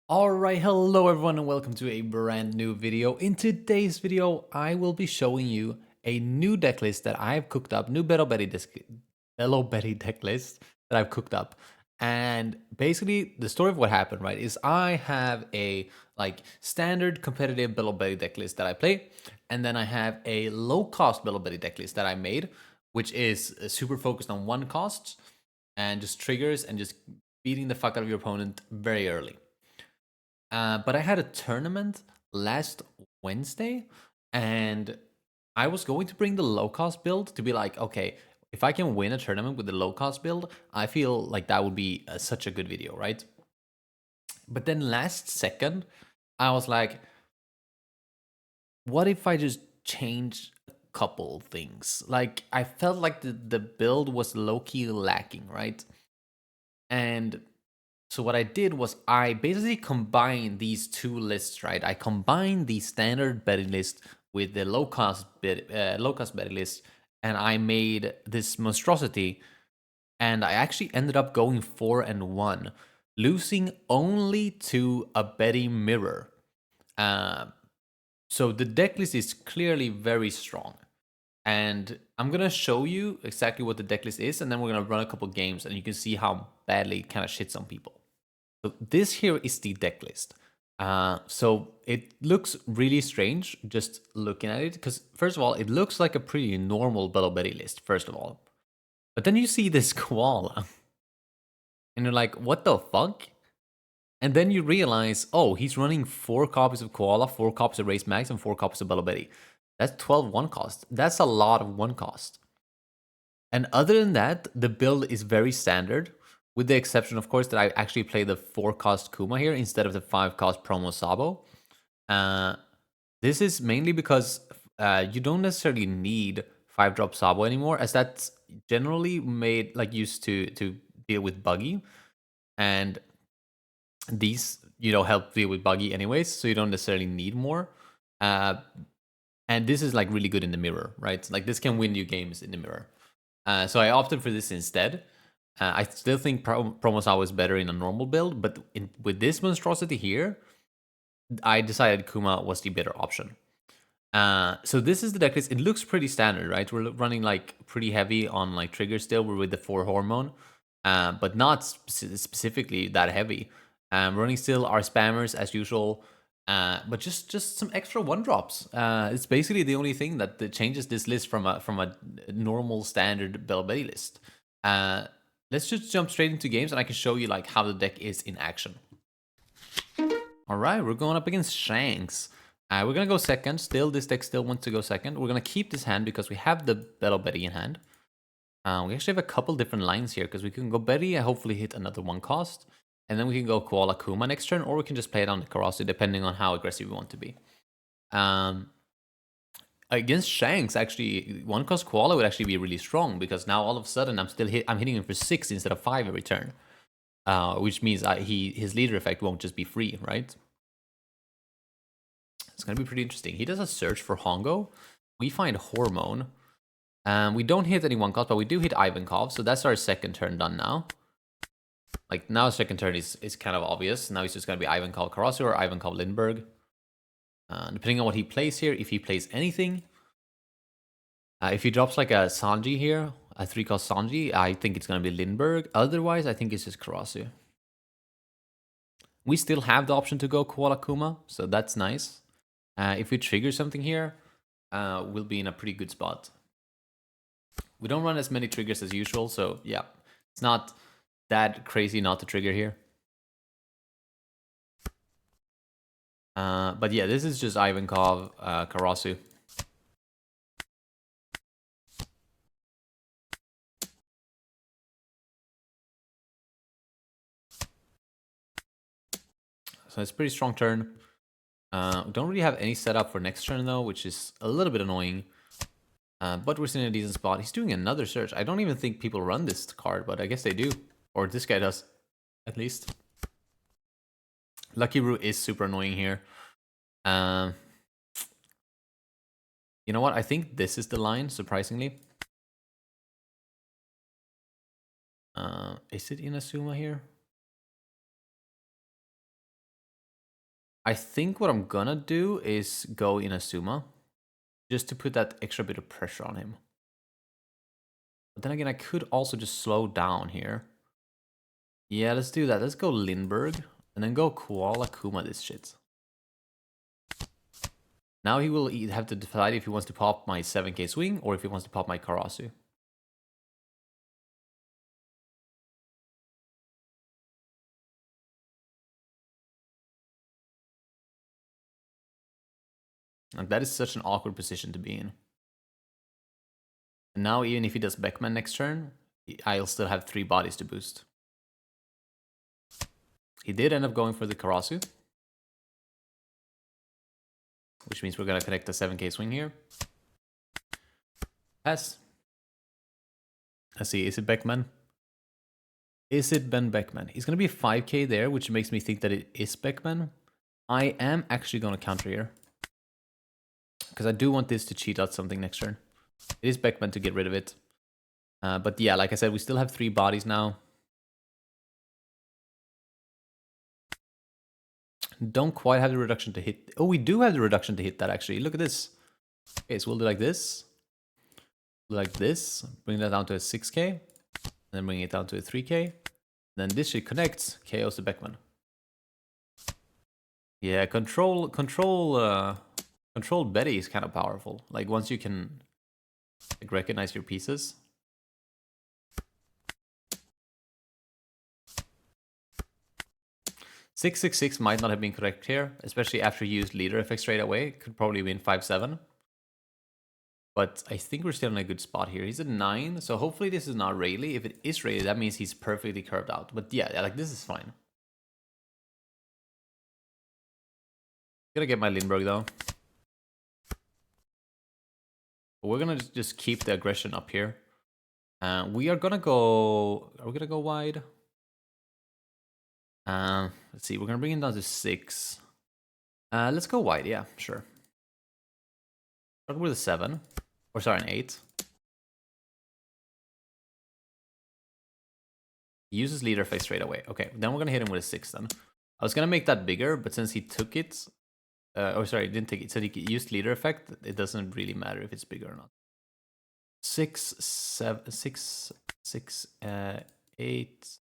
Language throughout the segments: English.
Alright, hello everyone and welcome to a brand new video. In today's video, I will be showing you a new deck list that I've cooked up, new Belo Betty deck list that I've cooked up. And basically, the story of what happened, right, is I have a standard competitive Belo Betty deck list that I play, and then I have a low-cost Belo Betty deck list that I made, which is super focused on one cost and just triggers and just beating the fuck out of your opponent very early. But I had a tournament last Wednesday, and I was going to bring the low cost build to be like, okay, if I can win a tournament with the low cost build, I feel like that would be such a good video, right? But then last second, I was like, what if I just change a couple things? Like, I felt like the build was low key lacking, right? And so what I did was I basically combined these two lists, right? I combined the standard betting list with the low cost betting list, and I made this monstrosity. And I actually ended up going 4-1, losing only to a betting mirror. So the deck list is clearly very strong. And I'm gonna show you exactly what the deck list is, and then we're gonna run a couple games, and you can see how badly it kind of shits on people. So this here is the deck list. So it looks really strange just looking at it, because first of all, it looks like a pretty normal Belo Betty list, first of all. But then you see this koala, and you're like, what the fuck? And then you realize, oh, he's running 4 copies of koala, 4 copies of Race Max, and 4 copies of Belo Betty. That's 12 one cost. That's a lot of one cost. And other than that, the build is very standard, with the exception, of course, that I actually play the 4-cost Kuma here instead of the 5-cost promo Sabo. This is mainly because you don't necessarily need 5-drop Sabo anymore, as that's generally made used to deal with Buggy, and these help deal with Buggy anyways, so you don't necessarily need more. And this is like really good in the mirror, right? Like this can win you games in the mirror. So I opted for this instead. I still think Promo Sao is better in a normal build, but with this monstrosity here, I decided Kuma was the better option. So this is the deck list. It looks pretty standard, right? We're running like pretty heavy on like triggers still. We're with the 4 hormone, but not specifically that heavy. Running still our spammers as usual, but just some extra 1-drops. It's basically the only thing that changes this list from a normal standard Belo Betty list. Let's just jump straight into games, and I can show you like how the deck is in action. All right, we're going up against Shanks. We're gonna go second. Still, this deck still wants to go second. We're gonna keep this hand because we have the Belo Betty in hand. We actually have a couple different lines here because we can go Betty and hopefully hit another 1 cost. And then we can go Koala Kuma next turn, or we can just play it on the Karasu depending on how aggressive we want to be. Against Shanks, actually, 1 cost Koala would actually be really strong because now all of a sudden I'm hitting him for 6 instead of 5 every turn. Which means his leader effect won't just be free, right? It's going to be pretty interesting. He does a search for Hongo. We find Hormone. We don't hit any 1 cost, but we do hit Ivankov. So that's our second turn done now. Like, now second turn is kind of obvious. Now he's just going to be Ivankov Karasu or Ivankov Lindbergh. Depending on what he plays here, if he plays anything. If he drops like a Sanji here, a 3-cost Sanji, I think it's going to be Lindbergh. Otherwise, I think it's just Karasu. We still have the option to go Koala Kuma, so that's nice. If we trigger something here, we'll be in a pretty good spot. We don't run as many triggers as usual, so yeah, it's not that crazy not to trigger here. But yeah, this is just Ivankov, Karasu. So it's a pretty strong turn. We don't really have any setup for next turn though, which is a little bit annoying. But we're sitting in a decent spot. He's doing another search. I don't even think people run this card, but I guess they do. Or this guy does, at least. Lucky Root is super annoying here. You know what? I think this is the line, surprisingly. Is it Inazuma here? I think what I'm gonna do is go in Asuma, just to put that extra bit of pressure on him. But then again, I could also just slow down here. Yeah, let's do that. Let's go Lindbergh, and then go Koala Kuma this shit. Now he will have to decide if he wants to pop my 7k swing, or if he wants to pop my Karasu. Like, that is such an awkward position to be in. And now even if he does Beckman next turn, I'll still have 3 bodies to boost. He did end up going for the Karasu, which means we're going to connect the 7k swing here. Pass. Let's see, is it Beckman? Is it Ben Beckman? He's going to be 5k there, which makes me think that it is Beckman. I am actually going to counter here, because I do want this to cheat out something next turn. It is Beckman to get rid of it. But yeah, like I said, we still have 3 bodies now. Don't quite have the reduction to hit. Oh, we do have the reduction to hit that, actually. Look at this. Okay, so we'll do like this. Like this. Bring that down to a 6k. And then bring it down to a 3k. Then this shit connects. KOs the Beckman. Yeah, control Betty is kind of powerful. Like, once you can like recognize your pieces. $666 might not have been correct here, especially after you used leader effect straight away. Could probably win 5-7. But I think we're still in a good spot here. He's at 9, so hopefully this is not Rayleigh. If it is Rayleigh, that means he's perfectly curved out. But yeah, like, this is fine. Gonna get my Lindbergh though. But we're gonna just keep the aggression up here. We are gonna go. Are we gonna go wide? Let's see. We're gonna bring it down to 6. Let's go wide. Yeah, sure. Start with a 7, or sorry, an 8. He uses leader effect straight away. Okay, then we're gonna hit him with a 6 then. I was gonna make that bigger, but since he took it, oh sorry, he didn't take it. So he used leader effect. It doesn't really matter if it's bigger or not. 6, 7, 6, 6, 8,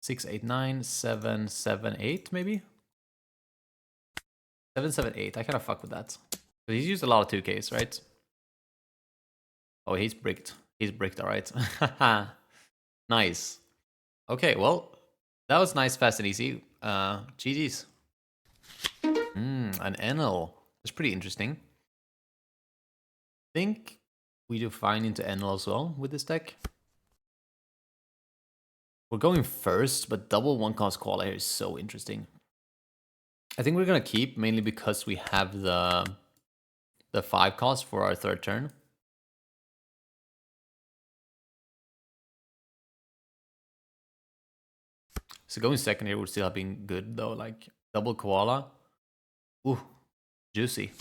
6, 8, 9, 7, 7, 8, maybe? 7, 7, 8. I kind of fuck with that. But he's used a lot of 2Ks, right? Oh, he's bricked. He's bricked, alright. Nice. Okay, well, that was nice, fast, and easy. GG's. An Enel. That's pretty interesting. I think we do fine into Enel as well with this deck. We're going first, but double 1-cost koala here is so interesting. I think we're gonna keep, mainly because we have the 5-cost for our 3rd turn. So going second here would still have been good though, like double koala. Ooh, juicy.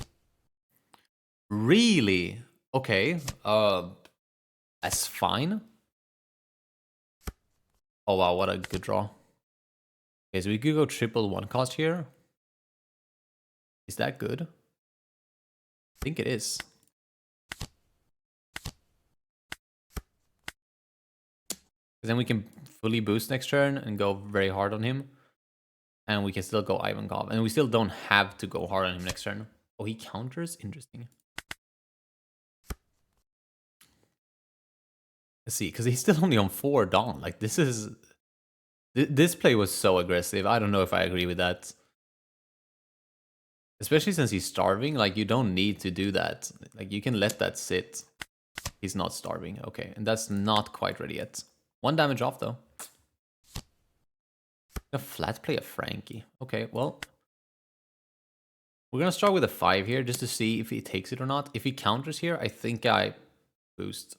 Really? Okay. That's fine. Oh wow, what a good draw. Okay, so we could go triple 1-cost here. Is that good? I think it is. Then we can fully boost next turn and go very hard on him. And we can still go Ivankov. And we still don't have to go hard on him next turn. Oh, he counters? Interesting. Let's see, because he's still only on 4 Dawn. Like, this is... This play was so aggressive. I don't know if I agree with that. Especially since he's starving. Like, you don't need to do that. Like, you can let that sit. He's not starving. Okay, and that's not quite ready yet. 1 damage off, though. A flat play of Frankie. Okay, well... We're going to start with a 5 here, just to see if he takes it or not. If he counters here, I think I boost.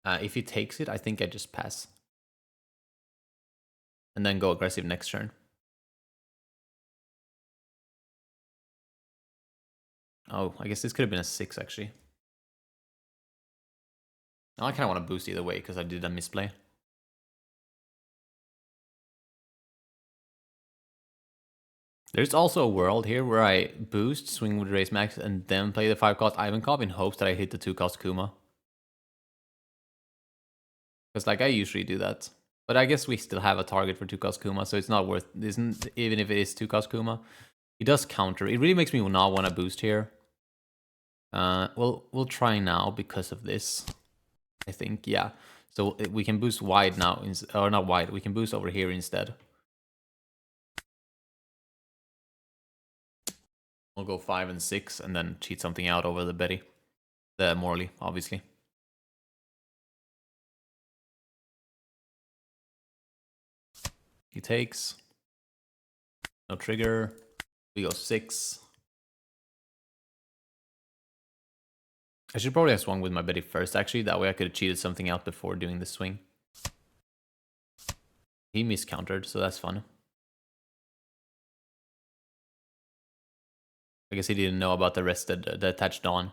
If he takes it, I think I just pass. And then go aggressive next turn. Oh, I guess this could have been a 6, actually. Now I kind of want to boost either way, because I did a misplay. There's also a world here where I boost, swing with raise max, and then play the 5-cost Ivankov in hopes that I hit the 2-cost Kuma. Because like I usually do that. But I guess we still have a target for 2-cost Kuma, so it's not worth, isn't, even if it is 2-cost Kuma. He does counter. It really makes me not want to boost here. We'll try now because of this. I think, yeah. So we can boost wide now, or not wide, we can boost over here instead. We'll go 5 and 6 and then cheat something out over the Betty. The Morley, obviously. He takes. No trigger. We go 6. I should probably have swung with my Betty first, actually. That way I could have cheated something out before doing the swing. He miscountered, so that's fun. I guess he didn't know about the rested, the attached Dawn.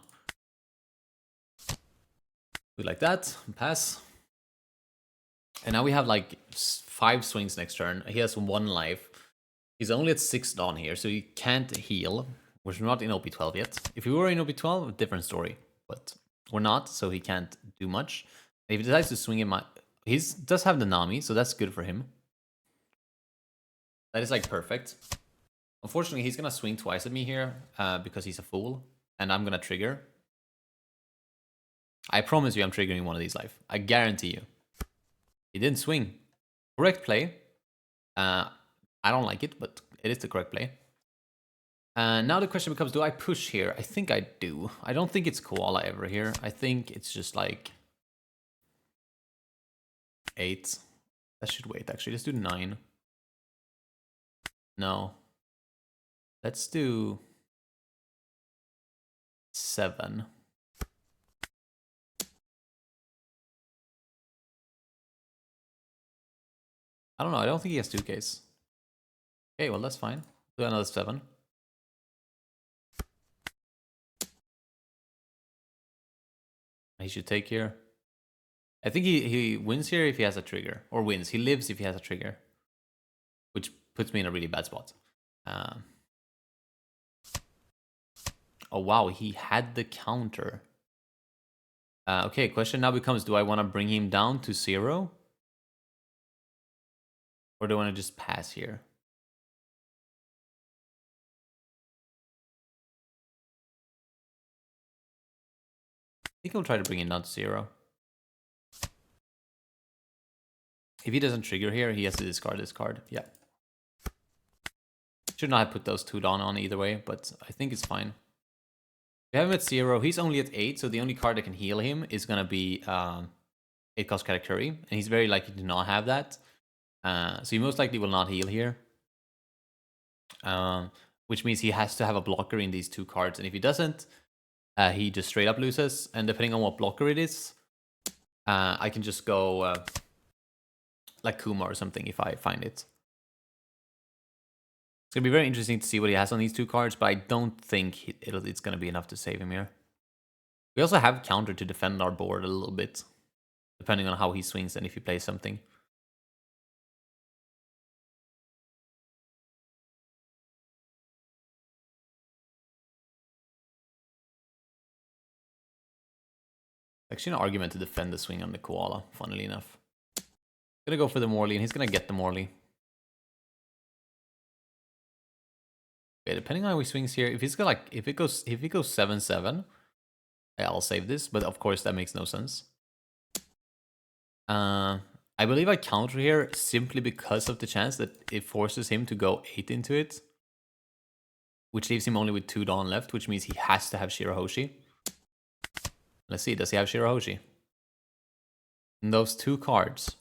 We like that. Pass. And now we have like 5 swings next turn. He has 1 life. He's only at 6 Dawn here, so he can't heal. We're not in OP12 yet. If we were in OP12, a different story. But we're not, so he can't do much. If he decides to swing him, he does have the Nami, so that's good for him. That is like perfect. Unfortunately, he's gonna swing twice at me here because he's a fool, and I'm gonna trigger. I promise you I'm triggering one of these live. I guarantee you. He didn't swing. Correct play. I don't like it, but it is the correct play. Now the question becomes, do I push here? I think I do. I don't think it's koala ever here. I think it's just like 8. That should wait, actually. Let's do 9. No. Let's do 7. I don't know. I don't think he has 2Ks. Okay, well, that's fine. Do another 7. He should take here. I think he wins here if he has a trigger. Or wins. He lives if he has a trigger. Which puts me in a really bad spot. Oh, wow. He had the counter. Okay, question now becomes, do I want to bring him down to 0? Or do I want to just pass here? I think I'll try to bring him down to 0. If he doesn't trigger here, he has to discard this card. Yeah. Should not have put those 2 down on either way, but I think it's fine. We have him at 0. He's only at 8, so the only card that can heal him is going to be 8-cost Katakuri, and he's very likely to not have that. So he most likely will not heal here. Which means he has to have a blocker in these 2 cards, and if he doesn't, he just straight up loses, and depending on what blocker it is, I can just go like Kuma or something if I find it. It's going to be very interesting to see what he has on these 2 cards, but I don't think it's going to be enough to save him here. We also have counter to defend our board a little bit, depending on how he swings and if he plays something. Actually, an argument to defend the swing on the koala, funnily enough. Gonna go for the Morley, and he's gonna get the Morley. Okay, depending on how he swings here, if he's gonna like, if it goes 7-7, I'll save this, but of course that makes no sense. I believe I counter here simply because of the chance that it forces him to go 8 into it, which leaves him only with 2 Dawn left, which means he has to have Shirahoshi. Let's see, does he have Shirahoshi? In those 2 cards,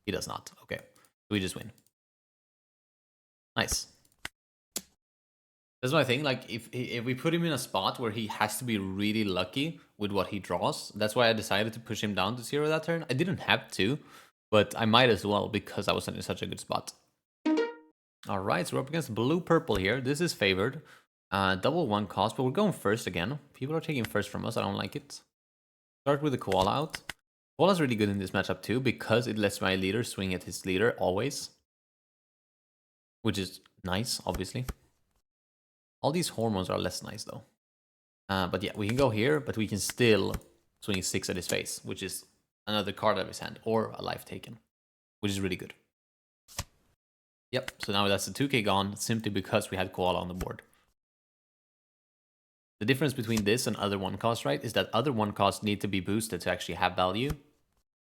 he does not. Okay, we just win. Nice. That's my thing. Like, if we put him in a spot where he has to be really lucky with what he draws, that's why I decided to push him down to 0 that turn. I didn't have to, but I might as well because I was in such a good spot. All right, so we're up against blue-purple here. This is favored. Double 1 cost, but we're going first again. People are taking first from us. I don't like it. Start with the koala out. Koala's really good in this matchup too because it lets my leader swing at his leader always, which is nice, obviously. All these hormones are less nice, though. But yeah, we can go here, but we can still swing 6 at his face, which is another card out of his hand, or a life taken, which is really good. Yep, so now that's the 2k gone, simply because we had Koala on the board. The difference between this and other 1-cost, right, is that other 1-costs need to be boosted to actually have value,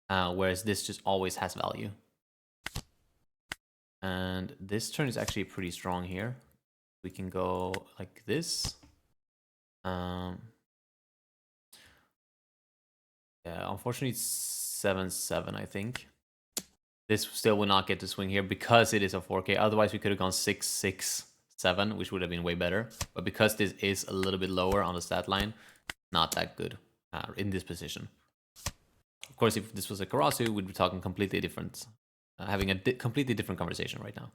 whereas this just always has value. And this turn is actually pretty strong here. We can go like this. Yeah, unfortunately it's 7-7, I think. This still will not get to swing here because it is a 4k. Otherwise, we could have gone 6-6-7, which would have been way better. But because this is a little bit lower on the stat line, not that good in this position. Of course, if this was a Karasu, we'd be talking completely different, having a completely different conversation right now.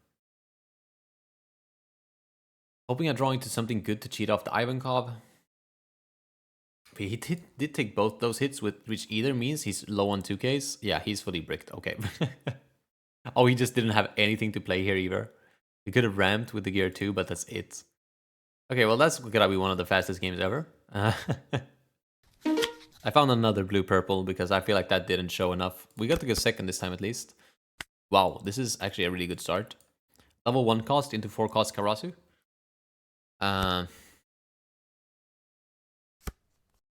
Hoping a drawing to something good to cheat off the Ivankov. He did take both those hits, which either means he's low on 2Ks. Yeah, he's fully bricked. Okay. Oh, he just didn't have anything to play here either. He could have ramped with the gear 2, but that's it. Okay, well, that's gonna be one of the fastest games ever. I found another blue-purple because I feel like that didn't show enough. We got to go second this time at least. Wow, this is actually a really good start. Level 1 cost into 4 cost Karasu.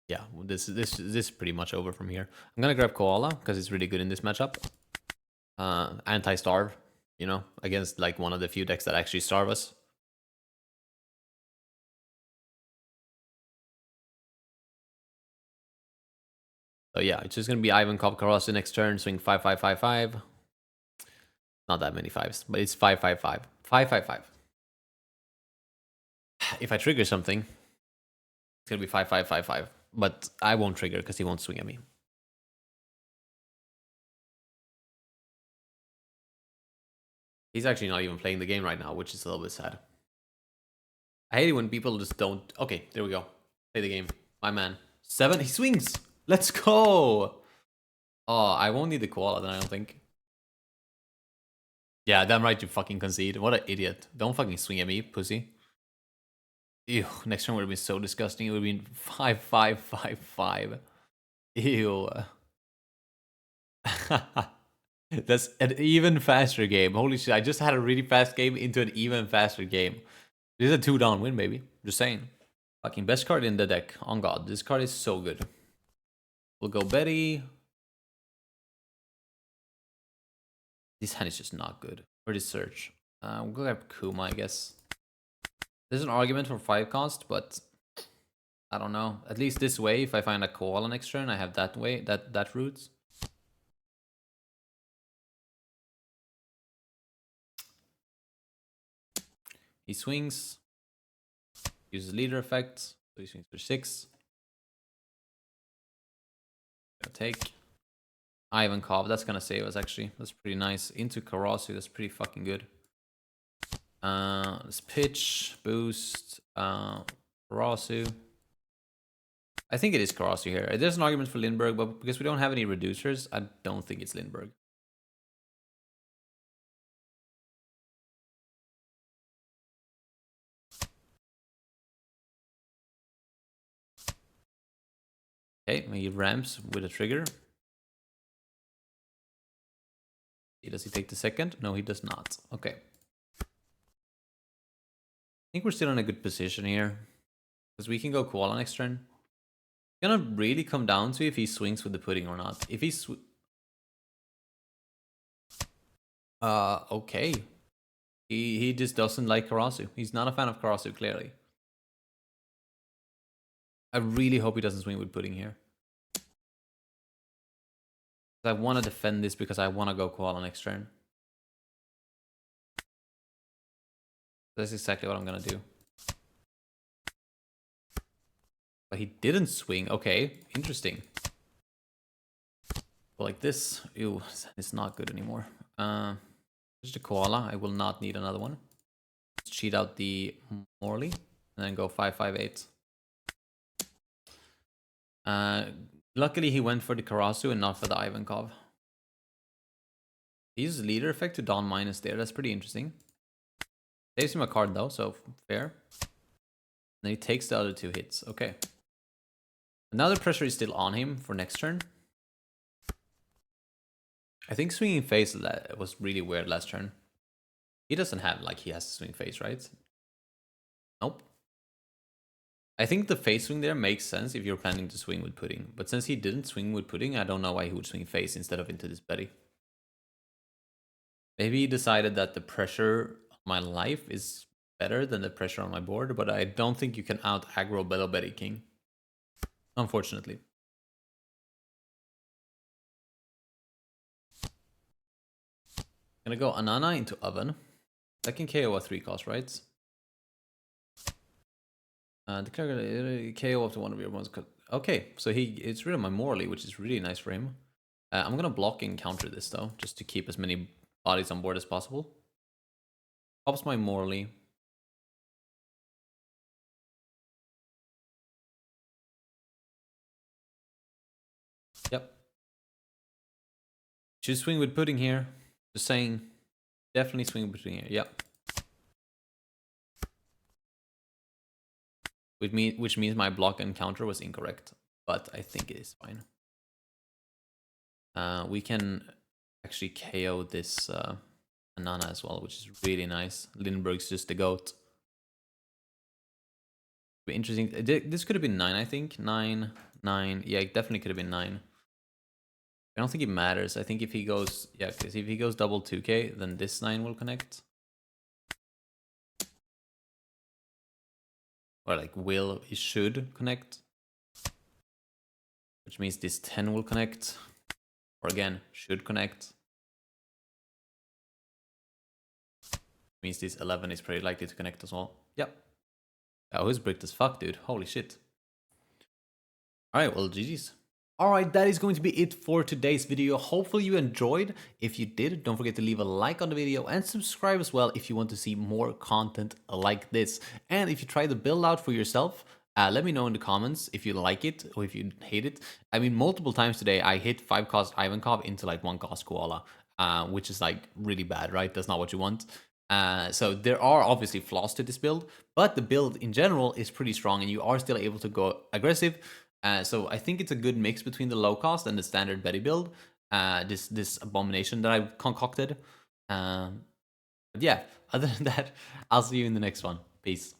Yeah, this is pretty much over from here. I'm gonna grab Koala because it's really good in this matchup. Anti-starve, you know, against like one of the few decks that actually starve us. So yeah, it's just gonna be Ivankov Karasu next turn, swing 5-5-5-5. Not that many fives, but it's 5-5-5. 5-5-5. If I trigger something, it's gonna be 5-5-5-5. But I won't trigger because he won't swing at me. He's actually not even playing the game right now, which is a little bit sad. I hate it when people just don't... Okay, there we go. Play the game. My man. 7, he swings! Let's go! Oh, I won't need the koala then, I don't think. Yeah, damn right you fucking concede. What an idiot. Don't fucking swing at me, pussy. Ew, next turn would have been so disgusting. It would have been 5-5-5-5. Ew. That's an even faster game. Holy shit, I just had a really fast game into an even faster game. This is a 2-down win, baby. Just saying. Fucking best card in the deck. On God, this card is so good. We'll go Betty. This hand is just not good. Where is Search? We'll go grab Kuma, I guess. There's an argument for 5 cost, but I don't know. At least this way, if I find a koala next turn, I have that way, that route. He swings. Uses leader effect. So he swings for 6. Gonna take. Ivankov, that's gonna save us actually. That's pretty nice. Into Karasu, that's pretty fucking good. Let's pitch, boost, Karasu. I think it is Karasu here. There's an argument for Lindbergh, but because we don't have any reducers, I don't think it's Lindbergh. Okay, he ramps with a trigger. Does he take the second? No, he does not. Okay. I think we're still in a good position here. Because we can go koala next turn. It's gonna really come down to if he swings with the pudding or not. If he okay. He just doesn't like Karasu. He's not a fan of Karasu, clearly. I really hope he doesn't swing with pudding here. I want to defend this because I want to go koala next turn. That's exactly what I'm going to do. But he didn't swing. Okay, interesting. But like this, ew, it's not good anymore. Just a koala. I will not need another one. Let's cheat out the Morley and then go 5-5-8. Luckily, he went for the Karasu and not for the Ivankov. He uses leader effect to Dawn minus there. That's pretty interesting. Saves him a card though, so fair. Then he takes the other 2 hits. Okay. Now the pressure is still on him for next turn. I think swinging face was really weird last turn. He doesn't have, like, he has to swing face, right? Nope. I think the face swing there makes sense if you're planning to swing with pudding. But since he didn't swing with pudding, I don't know why he would swing face instead of into this Betty. Maybe he decided that the pressure on my life is better than the pressure on my board, but I don't think you can out aggro Belo Betty King. Unfortunately. Gonna go Anana into Oven. That can KO a 3 cost, right? Declare KO up to one of your ones. Okay, so it's rid of my Morley, which is really nice for him. I'm gonna block and counter this though, just to keep as many bodies on board as possible. Pops my Morley. Yep. Should swing with pudding here. Just saying. Definitely swing with pudding here. Yep. Which means my block and counter was incorrect, but I think it is fine. We can actually KO this Anana as well, which is really nice. Lindbergh's just the GOAT. Be interesting. This could have been 9, I think. 9, 9. Yeah, it definitely could have been 9. I don't think it matters. I think if he goes, yeah, because if he goes double 2k, then this 9 will connect. Or like it should connect. Which means this 10 will connect. Or again, should connect. Means this 11 is pretty likely to connect as well. Yep. Oh, he's bricked as fuck, dude. Holy shit. Alright, well, GG's. Alright, that is going to be it for today's video. Hopefully you enjoyed. If you did, don't forget to leave a like on the video and subscribe as well if you want to see more content like this. And if you try the build out for yourself, let me know in the comments if you like it or if you hate it. I mean, multiple times today I hit 5 cost Ivankov into like 1 cost Koala, which is like really bad, right? That's not what you want. So there are obviously flaws to this build, but the build in general is pretty strong and you are still able to go aggressive. So I think it's a good mix between the low cost and the standard Betty build. This abomination that I've concocted. But yeah, other than that, I'll see you in the next one. Peace.